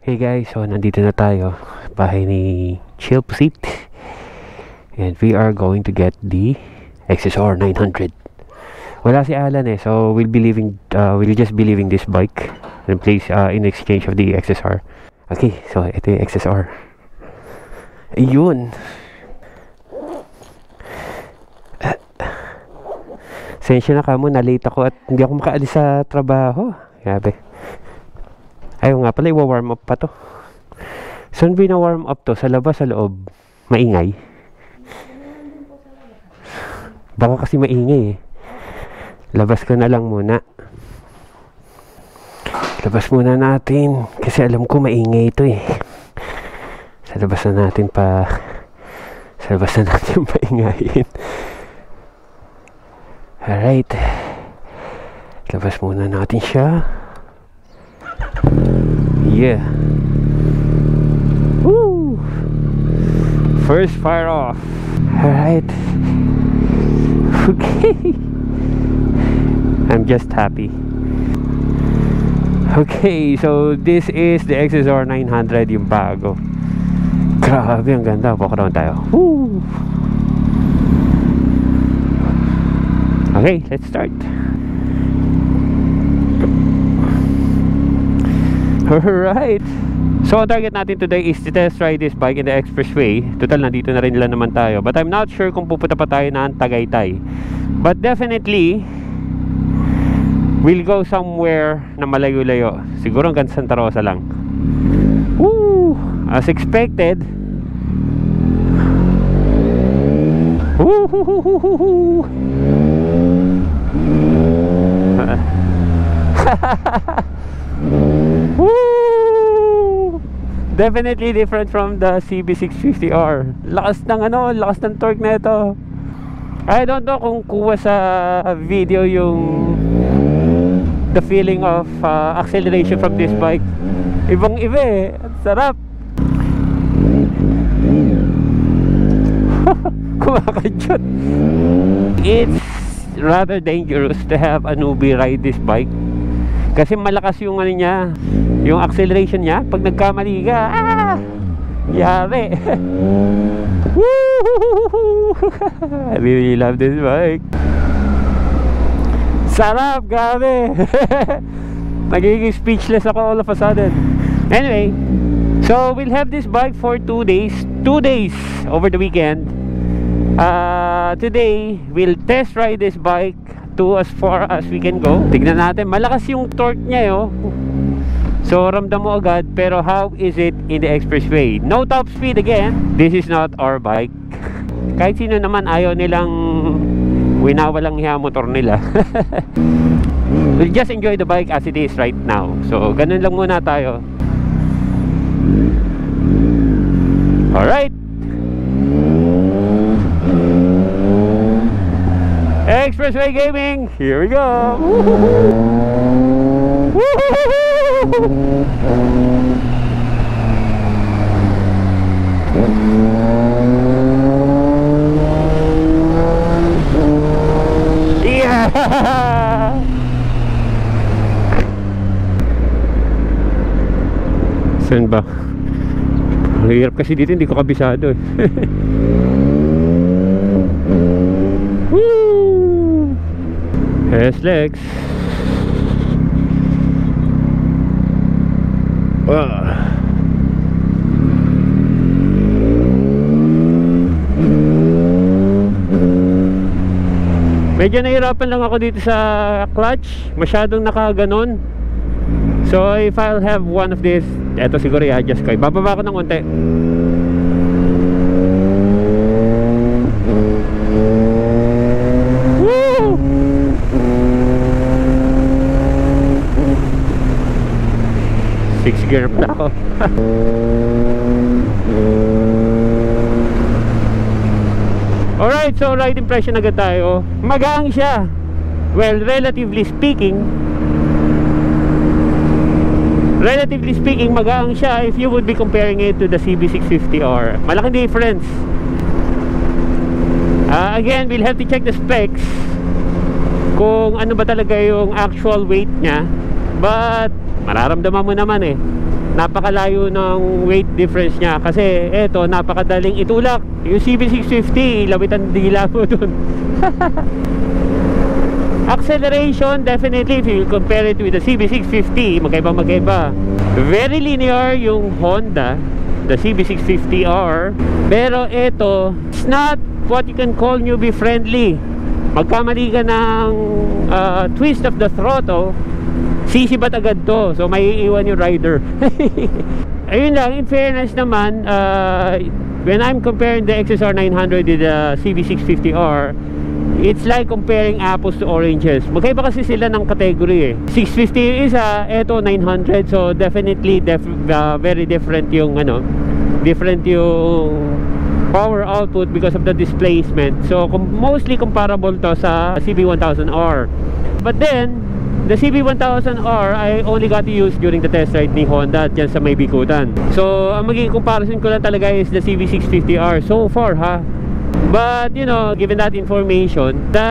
Hey guys, so nandito na tayo bahay ni Chill Pusit, and we are going to get the XSR 900. Wala si Alan so we'll just be leaving this bike in place in exchange of the XSR. Okay, so ito yung XSR. Ayun. Sensya na kamo, na-late ako at hindi ako makaalis sa trabaho. Grabe. Ayaw nga pala, i-warm up pa to. Saan bina-warm up to? Sa labas, sa loob? Maingay? Baka kasi maingay Labas ko na lang muna. Labas muna natin. Kasi alam ko maingay ito Sa labas na natin paingayin. Alright. Labas muna natin siya. Yeah. Woo! First fire off. Alright. Okay. I'm just happy. Okay, so this is the XSR 900, yung bago. Grabe, ang ganda. Walk around tayo. Woo! Okay, let's start. Alright. So ang target natin today is to test ride this bike in the expressway. Total, nandito na rin lang naman tayo. But I'm not sure kung pupunta pa tayo ng Tagaytay. But definitely we'll go somewhere na malayo-layo. Siguro hanggang Santa Rosa lang. Woo! As expected. Woo! Woo! Definitely different from the CB650R. Lakas ng torque na ito. I don't know kung kuha sa video yung the feeling of acceleration from this bike. Ibang iba Ang sarap. Kumakadyot. It's rather dangerous to have a newbie ride this bike. Kasi malakas yung niya, yung acceleration niya. Pag nagkamali ka, yari. I really love this bike. Sarap, grabe. Nagiging speechless ako all of a sudden. Anyway, so we'll have this bike for 2 days. 2 days over the weekend. Today, we'll test ride this bike to as far as we can go. Tignan natin, malakas yung torque niya So ramdam mo agad, pero how is it in the expressway? No top speed again. This is not our bike. Kahit sino naman ayaw nilang winawalang hiya motor nila. We'll just enjoy the bike as it is right now. So ganun lang muna tayo. Alright. Expressway Gaming, here we go. Yeah. Saan ba? Hirap kasi dito, hindi ko kabisado S-Lex. Medyo nahirapan lang ako dito sa clutch. Masyadong nakaganon. So if I'll have one of this, eto siguro i-adjust ko. Bababa ko ng konti. Gear na ako. Alright, so ride impression agad tayo. Magaang siya. Well, relatively speaking, magaang siya if you would be comparing it to the CB650R. Malaking difference. Again, we'll have to check the specs kung ano ba talaga yung actual weight niya, but mararamdaman mo naman napakalayo ng weight difference niya. Kasi eto, napakadaling itulak. Yung CB650, lawitan dila mo dun. Acceleration, definitely, if you compare it with the CB650, magkaiba. Very linear yung Honda, the CB650R. Pero ito, it's not what you can call newbie friendly. Magkamali ka ng twist of the throttle, sisibat agad to. So may iiwan yung rider. Ayun lang, in fairness naman, when I'm comparing the XSR 900 with the CB650R, it's like comparing apples to oranges. Magkaiba kasi sila ng category eh. 650 yung isa, eto 900. So definitely very different yung different yung power output because of the displacement. So mostly comparable to sa CB1000R. But then the CB1000R I only got to use during the test ride ni Honda dyan sa may Bikutan. So ang magiging comparison ko lang talaga is the CB650R so far ha. But you know, given that information, the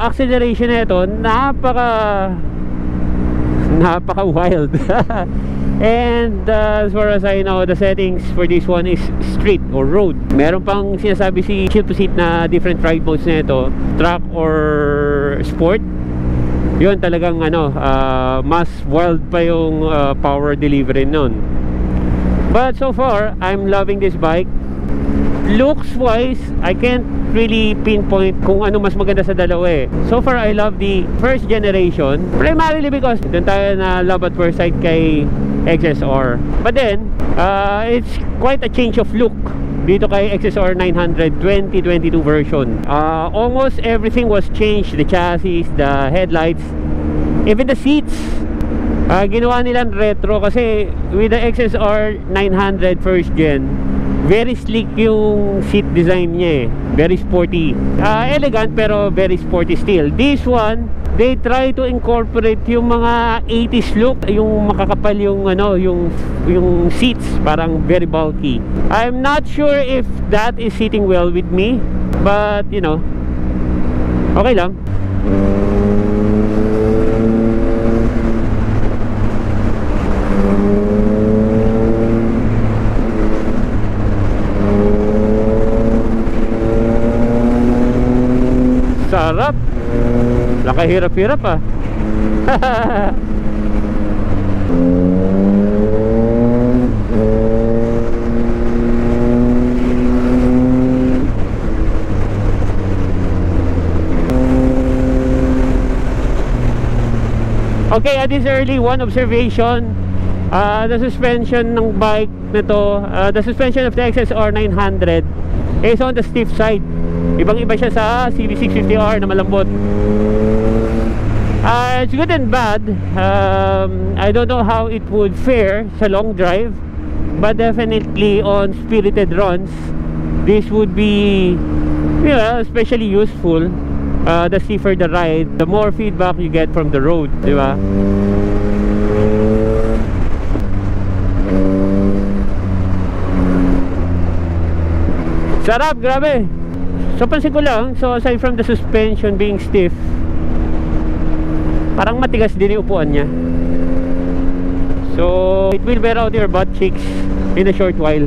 acceleration nito napaka wild. And as far as I know, the settings for this one is street or road. Meron pang sinasabi si Chill to Seat na different ride modes nito, track or sport. Yun talagang mas wild pa yung power delivery nun. But so far, I'm loving this bike. Looks wise, I can't really pinpoint kung ano mas maganda sa dalawa eh. So far, I love the first generation, primarily because doon tayo na love at first sight kay XSR. But then, it's quite a change of look dito kay XSR 900 2022 version. Almost everything was changed. The chassis, the headlights, even the seats. Ginawa nilang retro kasi with the XSR 900 first gen, very sleek yung seat design niya eh. Very sporty. Elegant pero very sporty still. This one, they try to incorporate yung mga 80s look, yung makakapal yung yung seats, parang very bulky. I'm not sure if that is sitting well with me, but you know, okay lang. Sarap. Nakahirap-hirap ah. Okay, at this early, one observation. The suspension ng bike na to, the suspension of the XSR 900 is on the stiff side. Ibang-iba siya sa CB650R na malambot. It's good and bad. I don't know how it would fare sa long drive, but definitely on spirited runs, this would be, you know, especially useful. The stiffer the ride, the more feedback you get from the road, di ba? Sarap, grabe. So pansin ko lang, so aside from the suspension being stiff, parang matigas din yung upuan niya. So it will wear out your butt cheeks in a short while.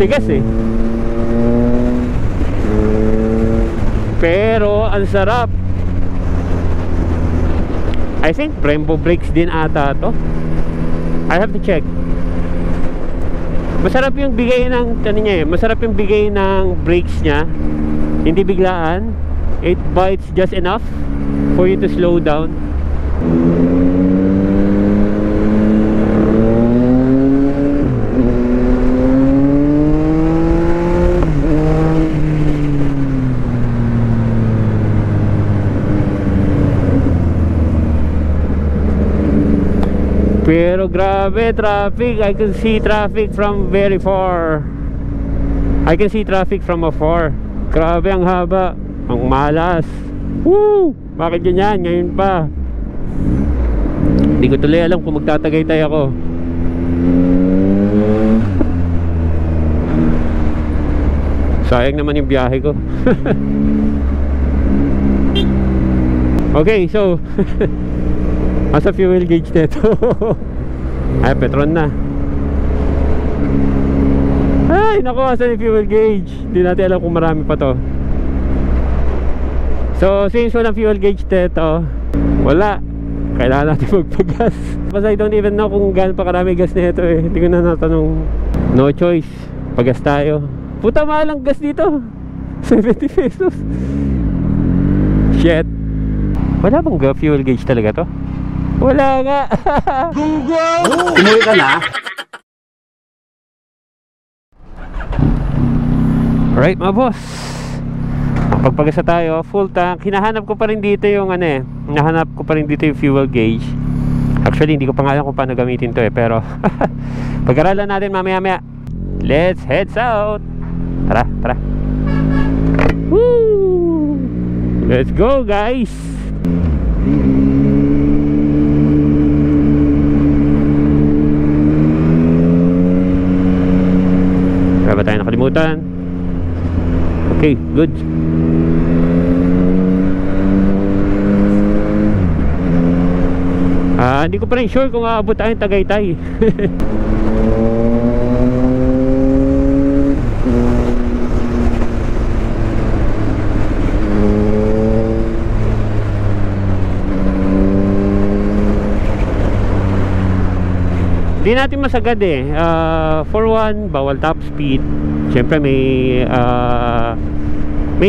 Tigas eh. Pero ang sarap. I think Brembo brakes din ata to. I have to check. Masarap yung bigay ng niya eh. Masarap yung bigay ng brakes niya. Hindi biglaan. It bites just enough for you to slow down. Pero grabe, traffic. I can see traffic from very far. I can see traffic from afar. Grabe, ang haba. Ang malas. Woo! Bakit ganyan? Ngayon pa. Hindi ko tuloy alam kung magtatagaytay ako. Sayang naman yung biyahe ko. Okay, so asa fuel gauge nito? Ay, Petron na. Ay, naku, asan yung fuel gauge? Hindi natin alam kung marami pa to. So, since walang fuel gauge dito, wala. Kailangan natin magpagas. Because I don't even know kung gaano pa karami gas na ito eh. Hindi ko na natanong. No choice. Pagas tayo. Puta, mahal ang gas dito. 70 pesos. Shit. Wala bang fuel gauge talaga to? Wala nga. Gunggong! Umuwi ka na? Alright mga boss, pagpagasa tayo, full tank. Hinahanap ko pa rin dito yung ano eh, hinahanap ko pa rin dito yung fuel gauge. Actually hindi ko pa nga alam kung paano gamitin to eh, pero pag-aralan natin mamaya. Let's head out. Tara, tara. Woo! Let's go guys. Wala ba tayo nakalimutan? Okay, good. Hindi ko pa rin sure kung aabot tayong Tagaytay. Hindi natin masagad eh. For one, bawal top speed. Siyempre may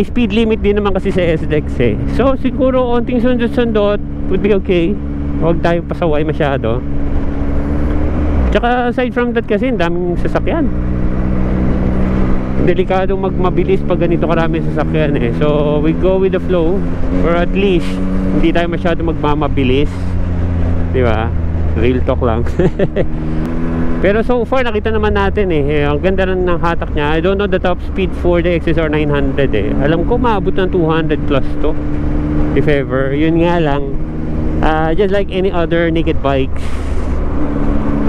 speed limit din naman kasi sa SDEX eh. So siguro onting sundot-sundot would be okay. Huwag tayong pasaway masyado. Tsaka aside from that kasi daming sasakyan. Delikadong magmabilis pag ganito karami sasakyan eh. So we go with the flow, or at least hindi tayo masyado magmamabilis, di ba? Real talk lang. Pero so far nakita naman natin eh, ang ganda rin ng hatak niya. I don't know the top speed for the XSR 900 eh. Alam ko maabot ng 200 plus to, if ever. Yun nga lang, just like any other naked bikes,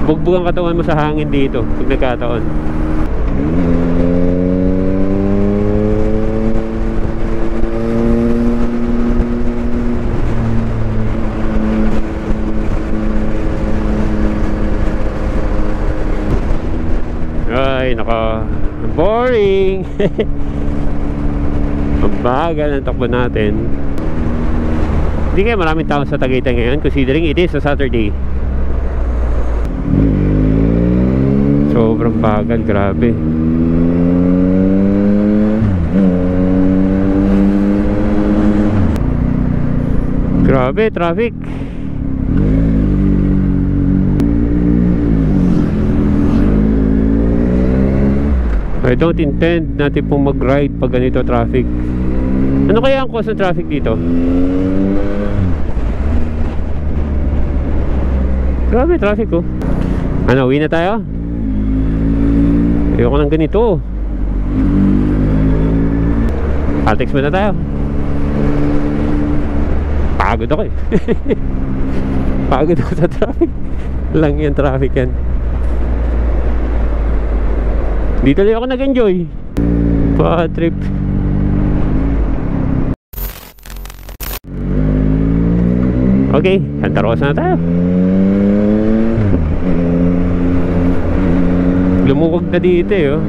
bugbog ang katawan mo sa hangin dito pag nagkataon. Ay, naka boring. Mabagal ang takbo natin. Hindi kaya maraming tao sa Tagaytay ngayon, considering it is a Saturday. Sobrang bagal, grabe. Grabe, traffic. I don't intend natin pong mag-ride pag ganito traffic. Ano kaya ang cause ng traffic dito? Grabe traffic oh. Ano, uwi na tayo? Ayoko ng ganito. Altex mo na tayo. Pagod ako eh. Pagod ako sa traffic. Lang yan traffic yan. Dito lang ako nag-enjoy. Pa trip. Okay, Santa Rosa na tayo. Lumukog na dito eh oh.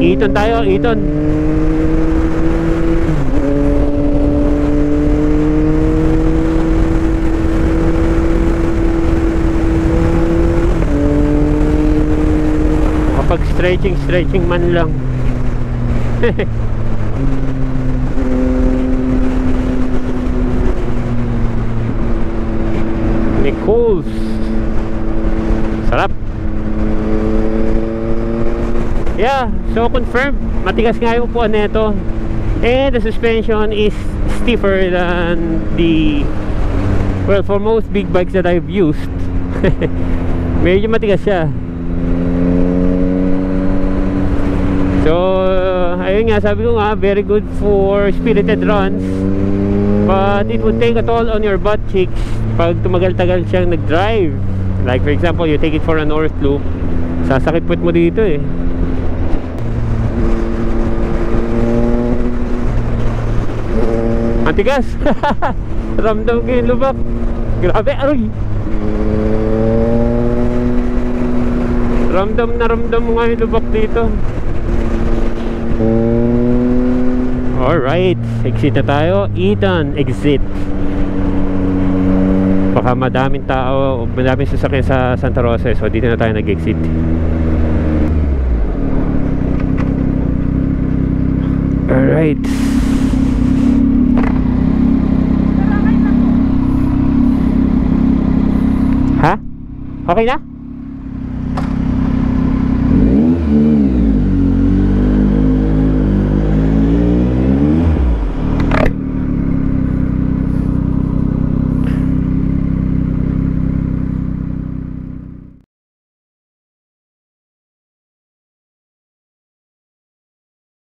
Eton tayo, Eton. Kapag stretching man lang. Nichols. Sarap. Yeah, so confirmed. Matigas nga yung upuan nito. And the suspension is stiffer than the, well, for most big bikes that I've used. Medyo matigas siya. So, ayun nga, sabi ko nga, very good for spirited runs. But it would take a toll on your butt cheeks pag tumagal-tagal siyang nag-drive. Like for example, you take it for a north loop, sasakit puwet mo dito eh. Antigas. Ramdam ko yung lubak. Grabe, aroy. Ramdam mo nga yung lubak dito. Alright, exit na tayo. Eden, exit. Baka madaming tao, madaming sasakyan sa Santa Rosa, so dito na tayo nag-exit. Alright. Ha? Okay na?